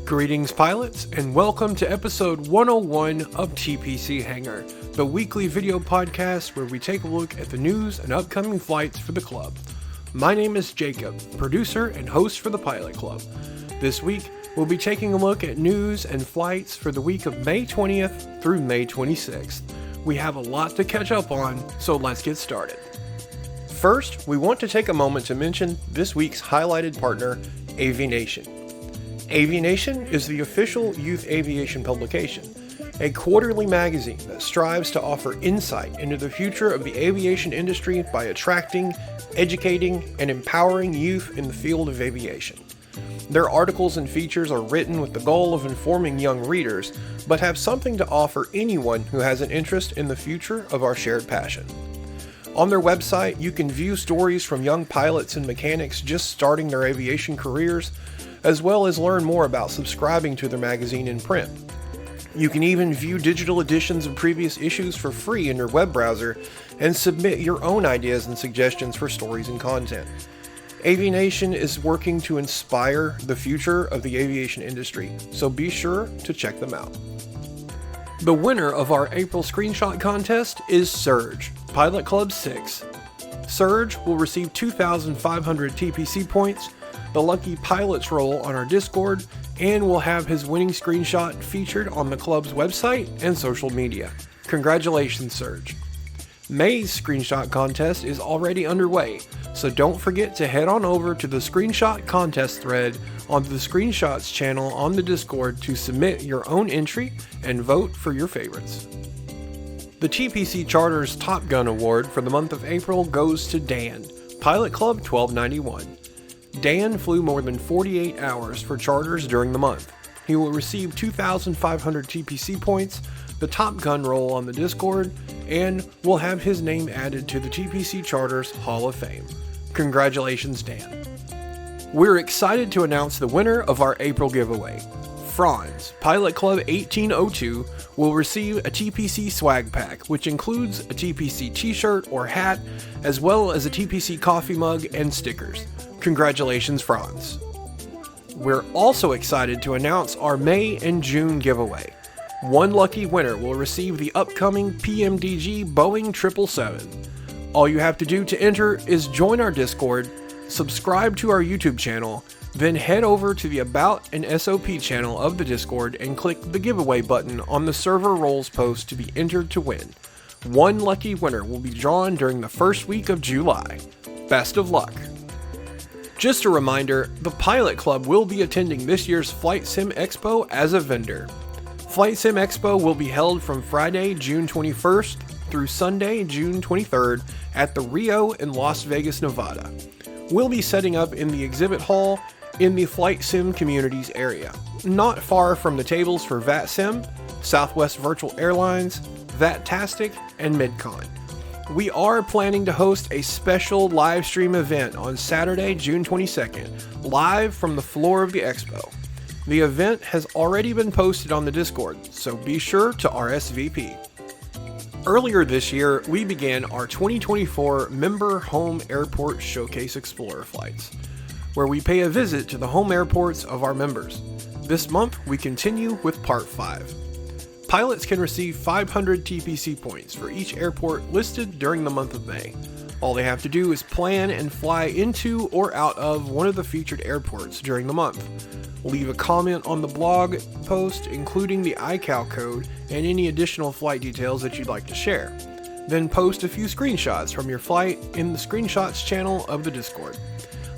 Greetings, pilots, and welcome to episode 101 of TPC Hangar, the weekly video podcast where we take a look at the news and upcoming flights for the club. My name is Jacob, producer and host for the Pilot Club. This week, we'll be taking a look at news and flights for the week of May 20th through May 26th. We have a lot to catch up on, so let's get started. First, we want to take a moment to mention this week's highlighted partner, Avination. Avination is the official youth aviation publication, a quarterly magazine that strives to offer insight into the future of the aviation industry by attracting, educating, and empowering youth in the field of aviation. Their articles and features are written with the goal of informing young readers, but have something to offer anyone who has an interest in the future of our shared passion. On their website, you can view stories from young pilots and mechanics just starting their aviation careers, as well as learn more about subscribing to their magazine in print. You can even view digital editions of previous issues for free in your web browser and submit your own ideas and suggestions for stories and content. Avination is working to inspire the future of the aviation industry, so be sure to check them out. The winner of our April screenshot contest is Surge, Pilot Club 6. Surge will receive 2,500 TPC points, the lucky pilot's role on our Discord, and will have his winning screenshot featured on the club's website and social media. Congratulations, Surge. May's screenshot contest is already underway, so don't forget to head on over to the screenshot contest thread on the Screenshots channel on the Discord to submit your own entry and vote for your favorites. The TPC Charters Top Gun Award for the month of April goes to Dan, Pilot Club 1291. Dan flew more than 48 hours for charters during the month. He will receive 2,500 TPC points, the Top Gun role on the Discord, and will have his name added to the TPC Charters Hall of Fame. Congratulations, Dan. We're excited to announce the winner of our April giveaway. Franz, Pilot Club 1802, will receive a TPC swag pack, which includes a TPC t-shirt or hat, as well as a TPC coffee mug and stickers. Congratulations, Franz. We're also excited to announce our May and June giveaway. One lucky winner will receive the upcoming PMDG Boeing 777. All you have to do to enter is join our Discord, subscribe to our YouTube channel, then head over to the About and SOP channel of the Discord and click the giveaway button on the server roles post to be entered to win. One lucky winner will be drawn during the first week of July. Best of luck. Just a reminder, the Pilot Club will be attending this year's Flight Sim Expo as a vendor. Flight Sim Expo will be held from Friday, June 21st through Sunday, June 23rd at the Rio in Las Vegas, Nevada. We'll be setting up in the exhibit hall in the Flight Sim Communities area, not far from the tables for VATSIM, Southwest Virtual Airlines, VATtastic, and MidCon. We are planning to host a special live stream event on Saturday, June 22nd, live from the floor of the expo. The event has already been posted on the Discord, so be sure to RSVP. Earlier this year, we began our 2024 Member Home Airport Showcase Explorer flights, where we pay a visit to the home airports of our members. This month, we continue with Part 5. Pilots can receive 500 TPC points for each airport listed during the month of May. All they have to do is plan and fly into or out of one of the featured airports during the month. Leave a comment on the blog post including the ICAO code and any additional flight details that you'd like to share. Then post a few screenshots from your flight in the Screenshots channel of the Discord.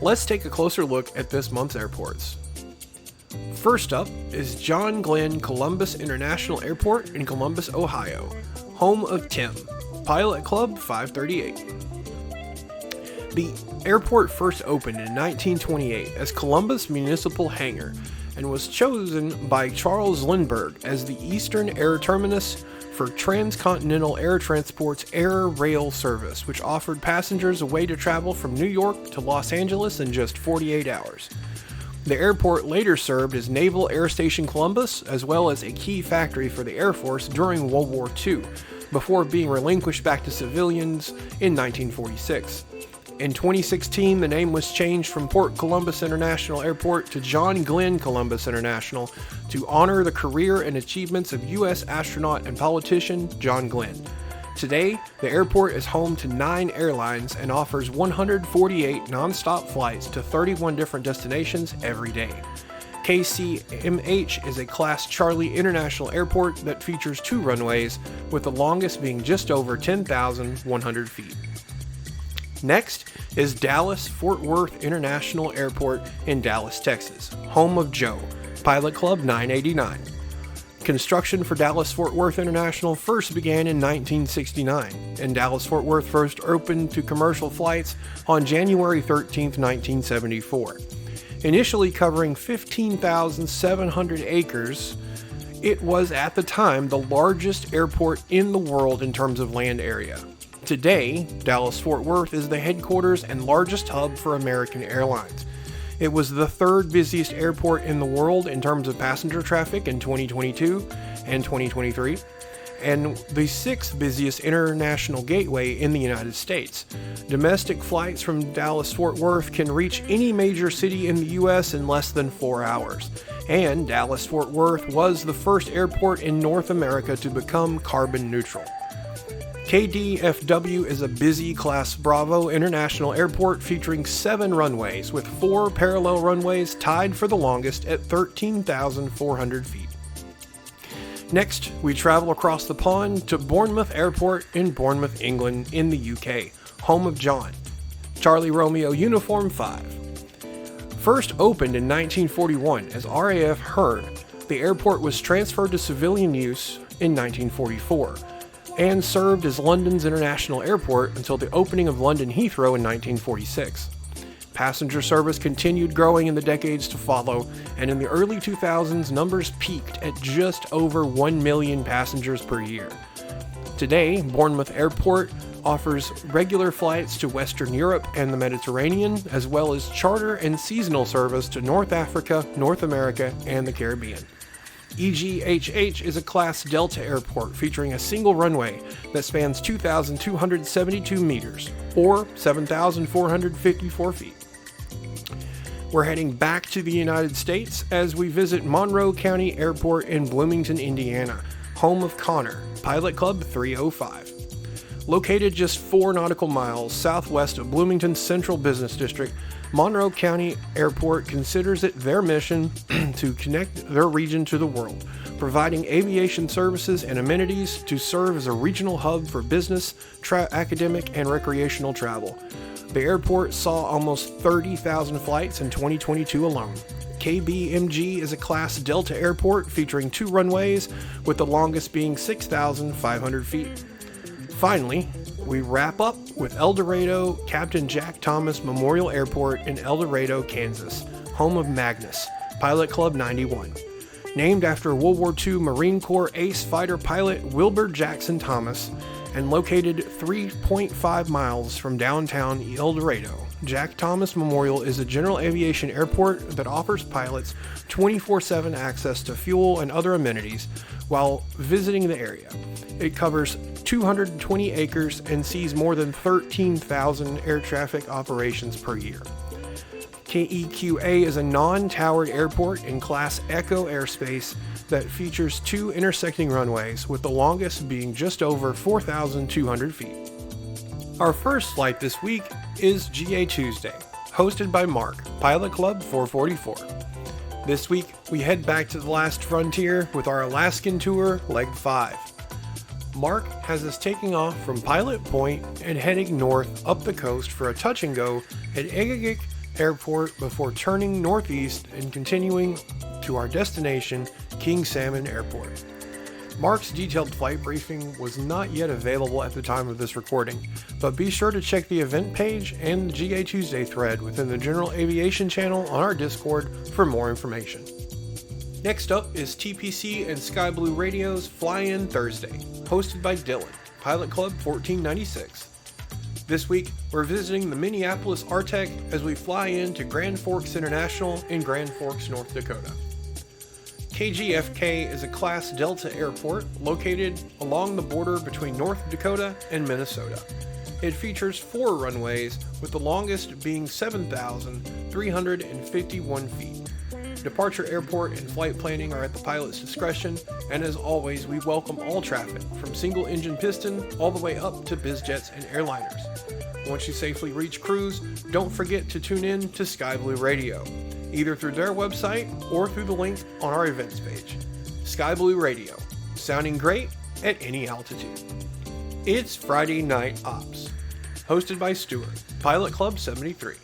Let's take a closer look at this month's airports. First up is John Glenn Columbus International Airport in Columbus, Ohio, home of Tim, Pilot Club 538. The airport first opened in 1928 as Columbus Municipal Hangar and was chosen by Charles Lindbergh as the eastern air terminus for Transcontinental Air Transport's air rail service, which offered passengers a way to travel from New York to Los Angeles in just 48 hours. The airport later served as Naval Air Station Columbus, as well as a key factory for the Air Force during World War II, before being relinquished back to civilians in 1946. In 2016, the name was changed from Port Columbus International Airport to John Glenn Columbus International to honor the career and achievements of U.S. astronaut and politician John Glenn. Today, the airport is home to 9 airlines and offers 148 non-stop flights to 31 different destinations every day. KCMH is a Class Charlie International Airport that features 2 runways, with the longest being just over 10,100 feet. Next is Dallas-Fort Worth International Airport in Dallas, Texas, home of Joe, Pilot Club 989. Construction for Dallas-Fort Worth International first began in 1969, and Dallas-Fort Worth first opened to commercial flights on January 13, 1974. Initially covering 15,700 acres, it was at the time the largest airport in the world in terms of land area. Today, Dallas-Fort Worth is the headquarters and largest hub for American Airlines. It was the 3rd busiest airport in the world in terms of passenger traffic in 2022 and 2023, and the 6th busiest international gateway in the United States. Domestic flights from Dallas-Fort Worth can reach any major city in the U.S. in less than 4 hours, and Dallas-Fort Worth was the first airport in North America to become carbon neutral. KDFW is a busy Class Bravo International Airport featuring 7 runways, with 4 parallel runways tied for the longest at 13,400 feet. Next, we travel across the pond to Bournemouth Airport in Bournemouth, England, in the UK, home of John, Charlie Romeo Uniform 5. First opened in 1941 as RAF Hearn, the airport was transferred to civilian use in 1944 and served as London's international airport until the opening of London Heathrow in 1946. Passenger service continued growing in the decades to follow, and in the early 2000s, numbers peaked at just over 1 million passengers per year. Today, Bournemouth Airport offers regular flights to Western Europe and the Mediterranean, as well as charter and seasonal service to North Africa, North America, and the Caribbean. EGHH is a Class Delta airport featuring a single runway that spans 2,272 meters, or 7,454 feet. We're heading back to the United States as we visit Monroe County Airport in Bloomington, Indiana, home of Connor, Pilot Club 305. Located just 4 nautical miles southwest of Bloomington's Central Business District, Monroe County Airport considers it their mission to connect their region to the world, providing aviation services and amenities to serve as a regional hub for business, academic, and recreational travel. The airport saw almost 30,000 flights in 2022 alone. KBMG is a Class Delta airport featuring 2 runways, with the longest being 6,500 feet. Finally, we wrap up with El Dorado Captain Jack Thomas Memorial Airport in El Dorado, Kansas, home of Magnus, Pilot Club 91. Named after World War II Marine Corps ace fighter pilot Wilbur Jackson Thomas, and located 3.5 miles from downtown El Dorado, Jack Thomas Memorial is a general aviation airport that offers pilots 24/7 access to fuel and other amenities while visiting the area. It covers 220 acres and sees more than 13,000 air traffic operations per year. KEQA is a non-towered airport in Class Echo airspace that features 2 intersecting runways, with the longest being just over 4,200 feet. Our first flight this week is GA Tuesday, hosted by Mark, Pilot Club 444. This week, we head back to the last frontier with our Alaskan tour, Leg 5. Mark has us taking off from Pilot Point and heading north up the coast for a touch and go at Egegik Airport before turning northeast and continuing to our destination, King Salmon Airport. Mark's detailed flight briefing was not yet available at the time of this recording, but be sure to check the event page and the GA Tuesday thread within the General Aviation channel on our Discord for more information. Next up is TPC and Sky Blue Radio's Fly In Thursday, hosted by Dylan, Pilot Club 1496. This week, we're visiting the Minneapolis ARTEC as we fly in to Grand Forks International in Grand Forks, North Dakota. KGFK is a Class Delta airport located along the border between North Dakota and Minnesota. It features 4 runways, with the longest being 7,351 feet. Departure, airport, and flight planning are at the pilot's discretion, and as always, we welcome all traffic, from single-engine piston all the way up to bizjets and airliners. Once you safely reach cruise, don't forget to tune in to Sky Blue Radio, either through their website or through the link on our events page. Sky Blue Radio, sounding great at any altitude. It's Friday Night Ops, hosted by Stuart, Pilot Club 73.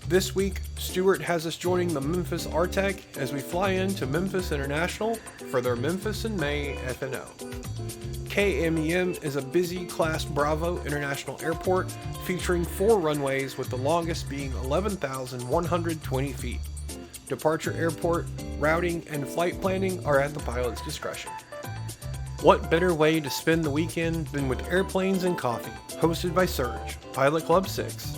This week, Stuart has us joining the Memphis RTEC as we fly into Memphis International for their Memphis in May FNO. KMEM is a busy Class Bravo International Airport featuring 4 runways, with the longest being 11,120 feet. Departure, airport, routing, and flight planning are at the pilot's discretion. What better way to spend the weekend than with airplanes and coffee, hosted by Surge, Pilot Club 6.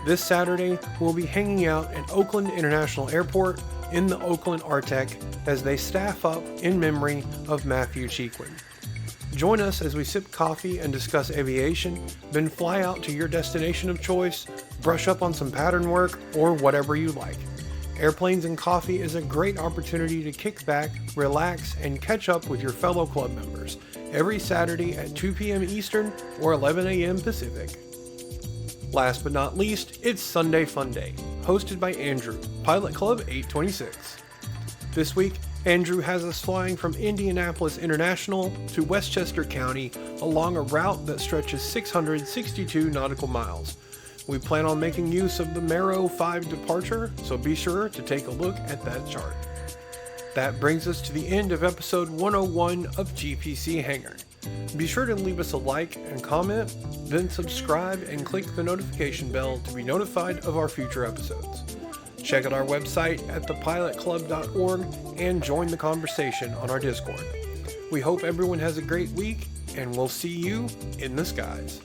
This Saturday, we'll be hanging out at Oakland International Airport in the Oakland RTEC as they staff up in memory of Matthew Cheequin. Join us as we sip coffee and discuss aviation, then fly out to your destination of choice, brush up on some pattern work, or whatever you like. Airplanes and coffee is a great opportunity to kick back, relax, and catch up with your fellow club members every Saturday at 2 p.m. Eastern or 11 a.m. Pacific. Last but not least, it's Sunday Fun Day, hosted by Andrew, Pilot Club 826. This week, Andrew has us flying from Indianapolis International to Westchester County along a route that stretches 662 nautical miles. We plan on making use of the Mero 5 departure, so be sure to take a look at that chart. That brings us to the end of episode 101 of TPC Hangar. Be sure to leave us a like and comment, then subscribe and click the notification bell to be notified of our future episodes. Check out our website at thepilotclub.org and join the conversation on our Discord. We hope everyone has a great week, and we'll see you in the skies.